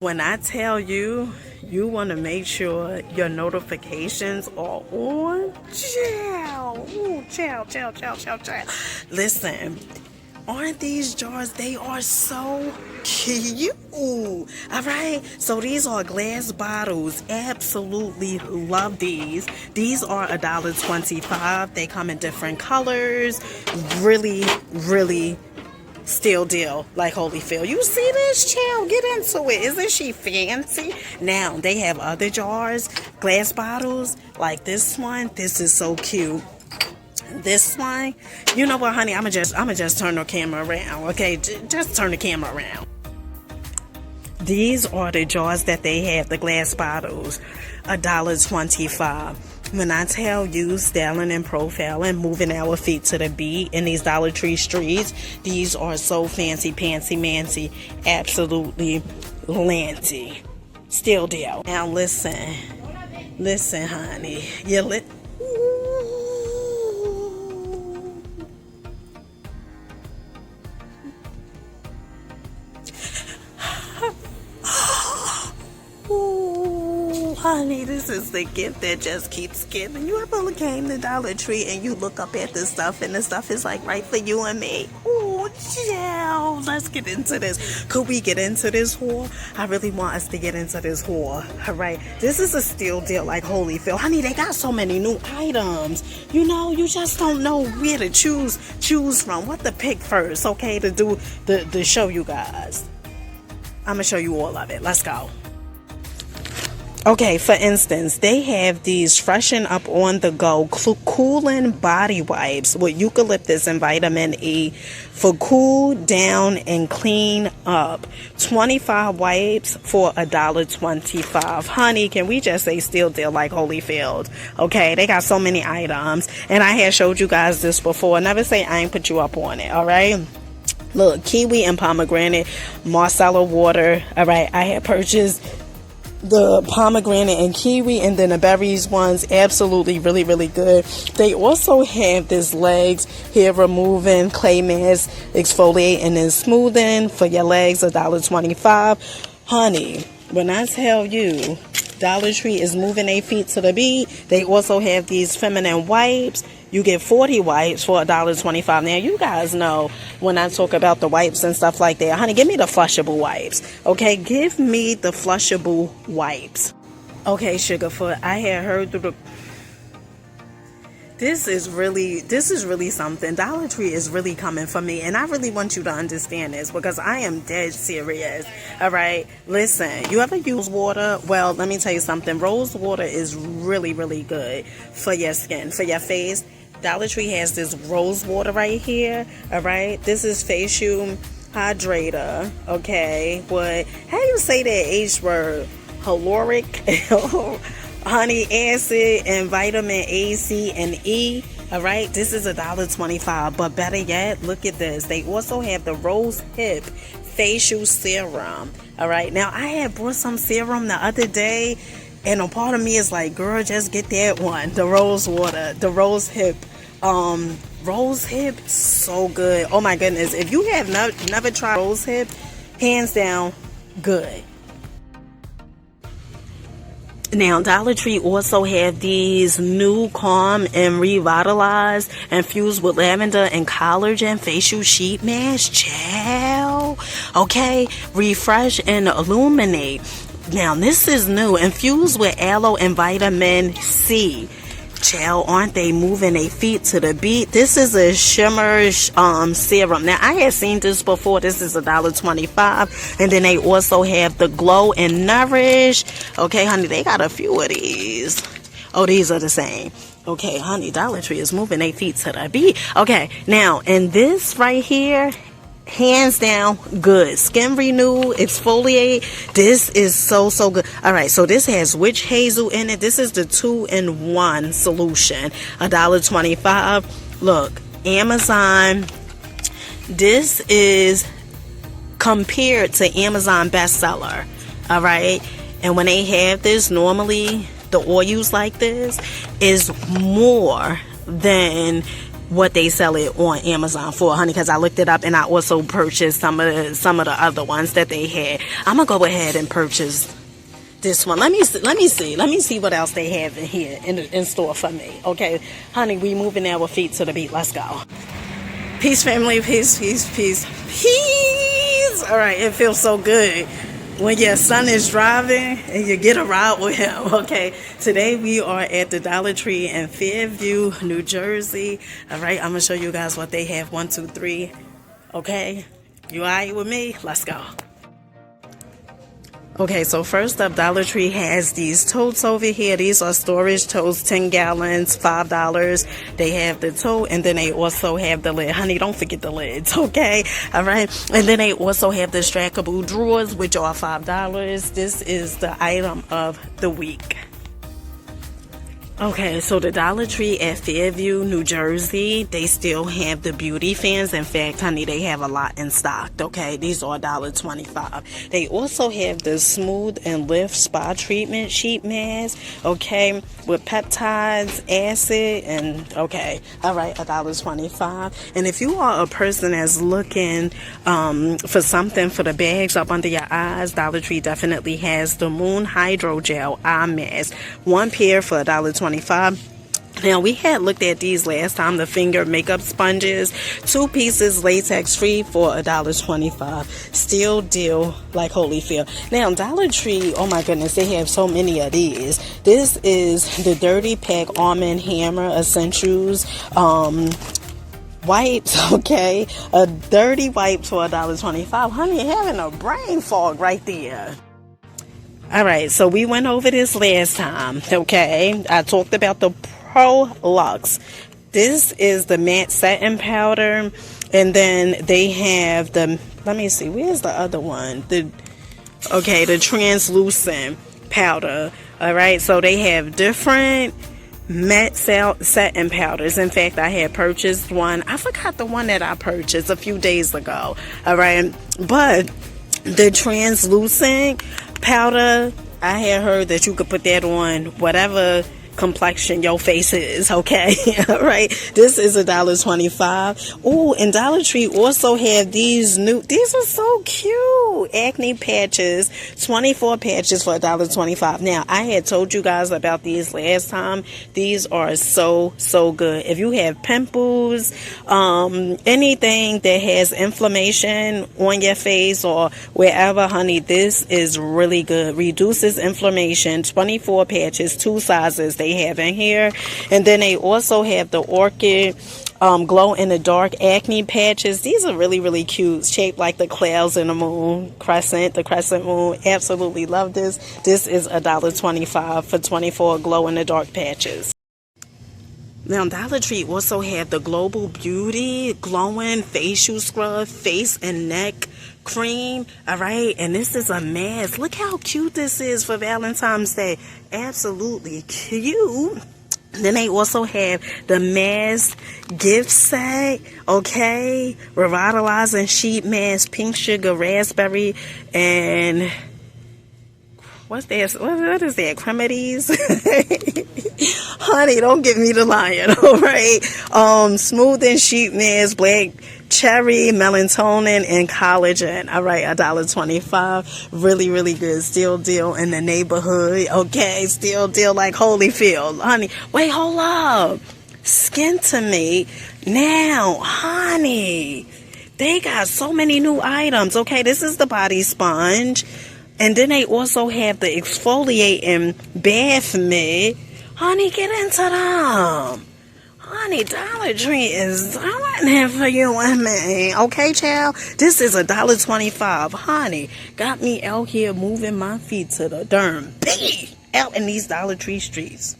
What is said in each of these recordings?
When I tell you, you want to make sure your notifications are on. Chow. Ooh, chow, chow, chow, chow, chow. Listen, aren't these jars, they are so cute. All right, so these are glass bottles. Absolutely love these. These are $1.25. They come in different colors. Really, really still deal like Holyfield. You see this, child? Get into it. Isn't she fancy? Now they have other jars, glass bottles like this one. This is so cute. This one, you know what, honey? I'ma just turn the camera around. Okay, just turn the camera around. These are the jars that they have, the glass bottles, $1.25. When I tell you, styling and profiling, moving our feet to the beat in these Dollar Tree streets, these are so fancy, pantsy, mancy, absolutely lancy. Still deal. Now listen, honey, honey, this is the gift that just keeps giving. You ever came to Dollar Tree and you look up at the stuff and the stuff is like right for you and me? Oh, chill. Let's get into this. Could we get into this haul? I really want us to get into this haul. All right. This is a steal deal like Holyfield. Honey, they got so many new items. You know, you just don't know where to choose from. What to pick first, okay, to do the show you guys. I'm going to show you all of it. Let's go. Okay, for instance, they have these freshen up on the go cooling body wipes with eucalyptus and vitamin E for cool down and clean up. 25 wipes for $1.25. Honey, can we just say still deal like Holyfield? Okay, they got so many items, and I had showed you guys this before. Never say I ain't put you up on it. All right. Look, kiwi and pomegranate, Marcella water. All right, I had purchased the pomegranate and kiwi, and then the berries ones, absolutely really, really good. They also have this legs hair removing clay mask, exfoliating and smoothing for your legs, $1.25. Honey, when I tell you Dollar Tree is moving their feet to the beat, they also have these feminine wipes. You get 40 wipes for $1.25. Now, you guys know when I talk about the wipes and stuff like that. Honey, give me the flushable wipes. Okay, give me the flushable wipes. Okay, Sugarfoot, I had heard through the... This is really something. Dollar Tree is really coming for me, and I really want you to understand this because I am dead serious. All right, listen, you ever use water? Well, let me tell you something. Rose water is really, really good for your skin, for your face. Dollar Tree has this rose water right here. All right, this is facial hydrator. Okay, what? How do you say that H word? Hyaluronic. Honey acid and vitamin A, C, and E. All right, this is $1.25. But better yet, look at this. They also have the rose hip facial serum. All right, now I had brought some serum the other day, and a part of me is like, girl, just get that one, the rose water, the rose hip. Rose hip, so good. Oh my goodness, if you have never tried rose hip, hands down, good. Now, Dollar Tree also have these new Calm and Revitalize infused with lavender and collagen facial sheet mask. Chill. Okay, refresh and illuminate. Now, this is new, infused with aloe and vitamin C. Child, aren't they moving their feet to the beat? This is a shimmer serum. Now, I had seen this before. This is $1.25. And then they also have the Glow and Nourish. Okay, honey, they got a few of these. Oh, these are the same. Okay, honey, Dollar Tree is moving their feet to the beat. Okay, now, and this right here, hands down good. Skin renew, exfoliate. This is so good. All right, so this has witch hazel in it. This is the 2-in-1 solution, $1.25. Look, Amazon, this is compared to Amazon bestseller. All right, and when they have this, normally the oils like this is more than what they sell it on Amazon for, honey, because I looked it up and I also purchased some of the other ones that they had. I'm gonna go ahead and purchase this one. Let me see what else they have in here in store for me. Okay, honey, we moving our feet to the beat. Let's go. Peace, family. Peace, peace, peace, peace. All right, it feels so good when your son is driving and you get a ride with him. Okay, today we are at the Dollar Tree in Fairview, New Jersey. All right, I'm gonna show you guys what they have. 1, 2, 3. Okay, you all right with me? Let's go. Okay, so first up, Dollar Tree has these totes over here. These are storage totes, 10 gallons, $5. They have the tote, and then they also have the lid. Honey, don't forget the lids, okay? All right. And then they also have the stackable drawers, which are $5. This is the item of the week. Okay, so the Dollar Tree at Fairview, New Jersey, they still have the beauty fans. In fact, honey, they have a lot in stock, okay? These are $1.25. They also have the Smooth and Lift Spa Treatment Sheet Mask, okay, with peptides, acid, and, okay, all right, $1.25. And if you are a person that's looking for something for the bags up under your eyes, Dollar Tree definitely has the Moon Hydrogel Eye Mask. One pair for $1.25. Now, we had looked at these last time, the finger makeup sponges, 2 pieces, latex free for $1.25. Still deal like Holyfield. Now, Dollar Tree, oh my goodness, they have so many of these. This is the Dirty Pack Arm & Hammer Essentials wipes, okay? A dirty wipe for $1.25. Honey, you're having a brain fog right there. All right, so we went over this last time, okay? I talked about the Pro Luxe. This is the matte setting powder, and then they have the, let me see, where's the other one? The translucent powder. All right, so they have different matte setting powders. In fact, I had purchased one. I forgot the one that I purchased a few days ago. All right, but the translucent powder, I had heard that you could put that on whatever complexion your face is, okay? All right, this is $1.25. Oh, and Dollar Tree also have these are so cute, acne patches, 24 patches for $1.25. Now, I had told you guys about these last time. These are so good. If you have pimples, anything that has inflammation on your face or wherever, honey, this is really good. Reduces inflammation, 24 patches, 2 sizes they have in here. And then they also have the Orchid glow in the dark acne patches. These are really cute, shaped like the clouds in the moon, the crescent moon. Absolutely love this. This is $1.25 for 24 glow in the dark patches. Now, Dollar Tree also have the Global Beauty glowing facial scrub, face and neck cream. All right, and this is a mask. Look how cute this is for Valentine's Day. Absolutely cute. Then they also have the mask gift set, okay, revitalizing sheet mask, pink sugar, raspberry, and what's that? What is that? Cremides? Honey, don't give me the lion, all right? Smoothing sheet mask, black cherry, melatonin, and collagen. All right, $1.25. Really good. Still deal in the neighborhood, okay? Still deal like Holyfield. Honey, wait, hold up. Skin to me. Now, honey, they got so many new items, okay? This is the body sponge. And then they also have the exfoliating bath mitt. Honey, get into them. Honey, Dollar Tree is doing it for you and me. Okay, child? This is $1.25. Honey, got me out here moving my feet to the darn beat out in these Dollar Tree streets.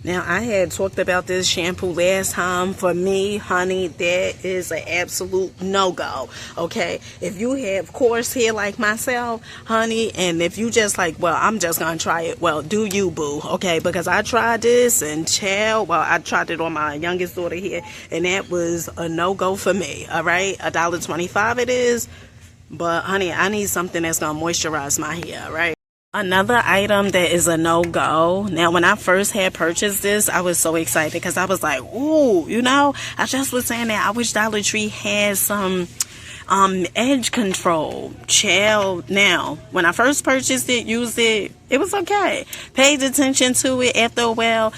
Now, I had talked about this shampoo last time. For me, honey, that is an absolute no-go, okay? If you have coarse hair like myself, honey, and if you just like, well, I'm just going to try it, well, do you, boo, okay? Because I tried this, and child, well, I tried it on my youngest daughter here, and that was a no-go for me, all right? $1.25 it is, but, honey, I need something that's going to moisturize my hair, right? Another item that is a no-go. Now, when I first had purchased this, I was so excited because I was like, ooh, I just was saying that I wish Dollar Tree had some edge control. Chill. Now, when I first purchased it, used it, it was okay. Paid attention to it after a while.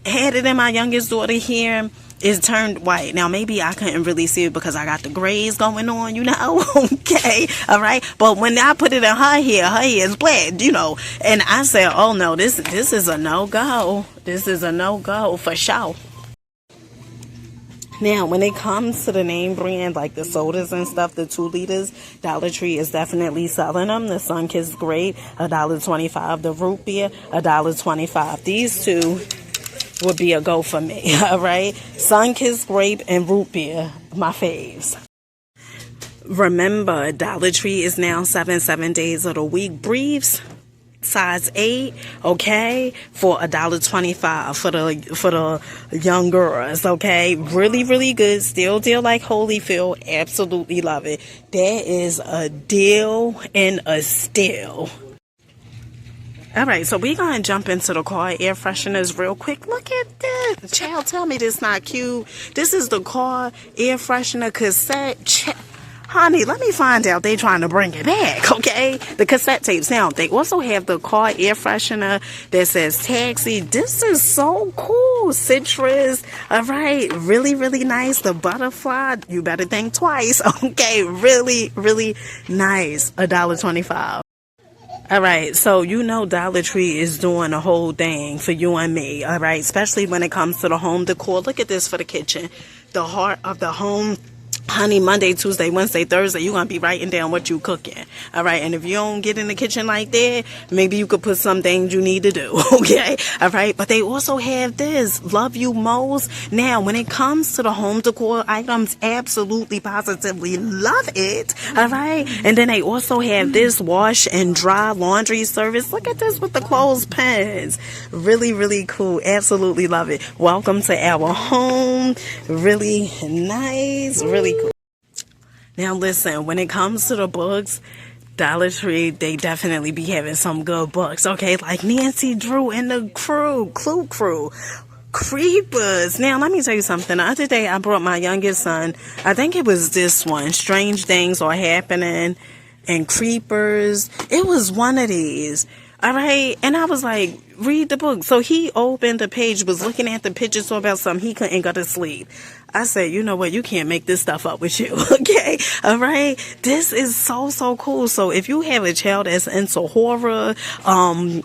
Had it in my youngest daughter here. It turned white. Now, maybe I couldn't really see it because I got the grays going on, okay, all right. But when I put it in her hair is black, and I said, oh no, this is a no-go. This is a no-go for sure. Now, when it comes to the name brand, like the sodas and stuff, the 2 liters, Dollar Tree is definitely selling them. The Sunkist Grape, $1.25. The root beer, $1.25. These two would be a go for me, all right? Sunkist Grape and root beer, my faves. Remember, Dollar Tree is now 7 days of the week briefs, size 8, okay, for $1.25 for the young girls, okay? Really, really good. Still deal like Holyfield. Absolutely love it. That is a deal and a steal. All right, so we're going to jump into the car air fresheners real quick. Look at this. Child, tell me this not cute. This is the car air freshener cassette. Honey, let me find out they trying to bring it back, okay? The cassette tapes. Now, they also have the car air freshener that says taxi. This is so cool. Citrus. All right. Really, really nice. The butterfly. You better think twice, okay? Really, really nice. $1.25. All right, so Dollar Tree is doing a whole thing for you and me, all right, especially when it comes to the home decor. Look at this for the kitchen. The heart of the home. Honey, Monday, Tuesday, Wednesday, Thursday, you're going to be writing down what you cooking. All right. And if you don't get in the kitchen like that, maybe you could put some things you need to do. Okay. All right. But they also have this. Love you most. Now, when it comes to the home decor items, absolutely, positively love it. All right. And then they also have this wash and dry laundry service. Look at this with the clothespins. Really, really cool. Absolutely love it. Welcome to our home. Really nice. Really cool. Now listen, when it comes to the books, Dollar Tree, they definitely be having some good books, okay? Like Nancy Drew and the Clue Crew. Creepers. Now, let me tell you something. The other day, I brought my youngest son, I think it was this one, Strange Things Are Happening and Creepers. It was one of these. All right. And I was like, read the book. So he opened the page, was looking at the pictures, so about something. He couldn't go to sleep. I said, you know what? You can't make this stuff up with you. Okay. All right. This is so, so cool. So if you have a child that's into horror,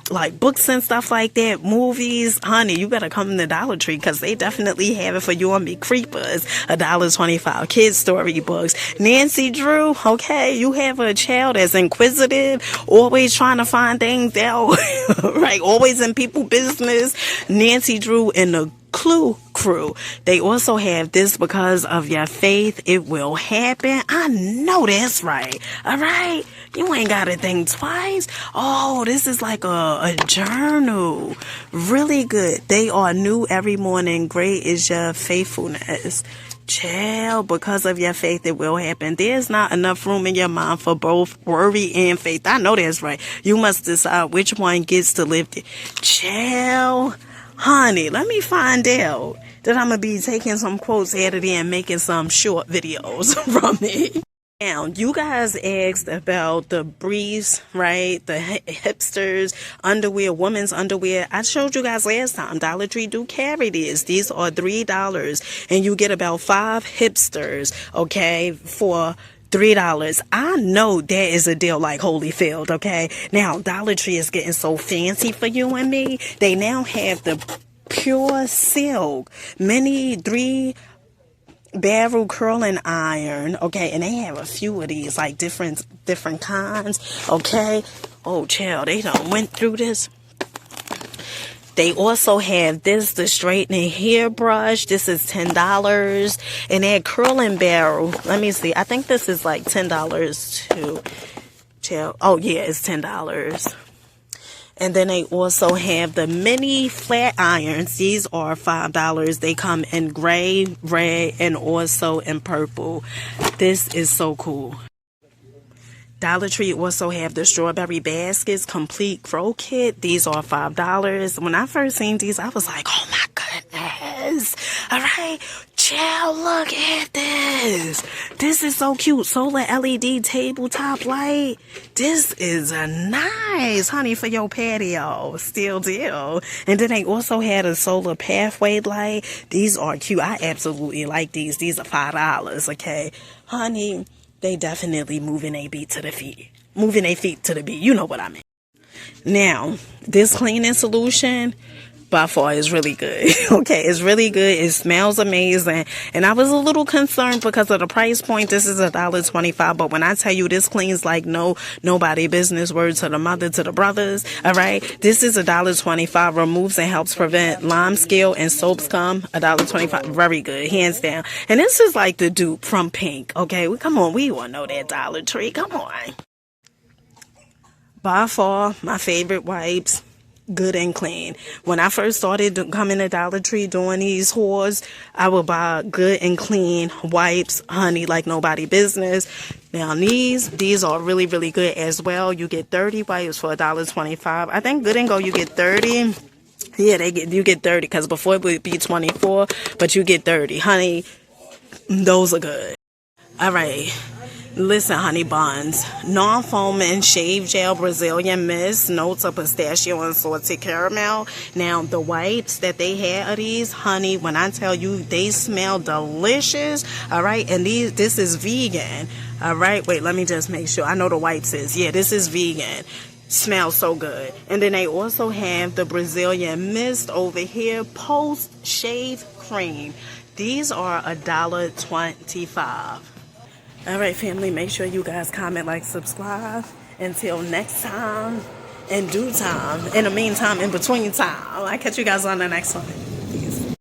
like books and stuff like that, movies, honey, you better come to Dollar Tree because they definitely have it for you and me. Creepers, $1.25. Kids story books. Nancy Drew. Okay. You have a child that's inquisitive, always trying to find things out, right? Always in people business. Nancy Drew and the Clue Crew. They also have this because of your faith, it will happen. I know that's right. All right. You ain't got to think twice. Oh, this is like a journal. Really good. They are new every morning. Great is your faithfulness. Child, because of your faith, it will happen. There's not enough room in your mind for both worry and faith. I know that's right. You must decide which one gets to live it. Child. Honey, let me find out that I'm going to be taking some quotes out of there and making some short videos from it. Now, you guys asked about the briefs, right? The hipsters, underwear, women's underwear. I showed you guys last time. Dollar Tree do carry these. These are $3 and you get about 5 hipsters, okay, for $3. I know that is a deal like Holyfield, okay? Now, Dollar Tree is getting so fancy for you and me. They now have the pure silk mini 3-barrel curling iron, okay? And they have a few of these, like different kinds, okay? Oh, child, they done went through this. They also have this, the straightening hair brush. This is $10. And that curling barrel, let me see. I think this is like $10 too. Oh, yeah, it's $10. And then they also have the mini flat irons. These are $5. They come in gray, red, and also in purple. This is so cool. Dollar Tree also have the strawberry baskets complete grow kit. These are $5. When I first seen these, I was like, oh my goodness. All right, chill, look at this. This is so cute. Solar LED tabletop light. This is a nice, honey, for your patio. Still deal. And then they also had a solar pathway light. These are cute. I absolutely like these. These are $5, okay? Honey, they definitely moving a beat to the feet. Moving a feet to the beat. You know what I mean. Now, this cleaning solution by far is really good. Okay, it's really good. It smells amazing. And I was a little concerned because of the price point. This is $1.25. But when I tell you this cleans like nobody business, word to the mother, to the brothers. All right. This is $1.25. Removes and helps prevent lime scale and soap scum. $1.25. Very good. Hands down. And this is like the dupe from Pink. Okay. Come on. We want to know that Dollar Tree. Come on. By far, my favorite wipes. Good and clean. When I first started coming to Dollar Tree doing these hauls, I would buy good and clean wipes, honey, like nobody business. Now these are really, really good as well. You get 30 wipes for $1.25. I think Good and Go you get 30. Yeah, you get 30 because before it would be 24, but you get 30. Honey, those are good. All right. Listen, honey buns, non-foaming shave gel Brazilian mist, notes of pistachio and salted caramel. Now, the wipes that they had of these, honey, when I tell you, they smell delicious, all right? And this is vegan, all right? Wait, let me just make sure. I know the wipes is. Yeah, this is vegan. Smells so good. And then they also have the Brazilian mist over here, post-shave cream. These are $1.25. All right, family, make sure you guys comment, like, subscribe. Until next time, in due time, in the meantime, in between time, I'll catch you guys on the next one.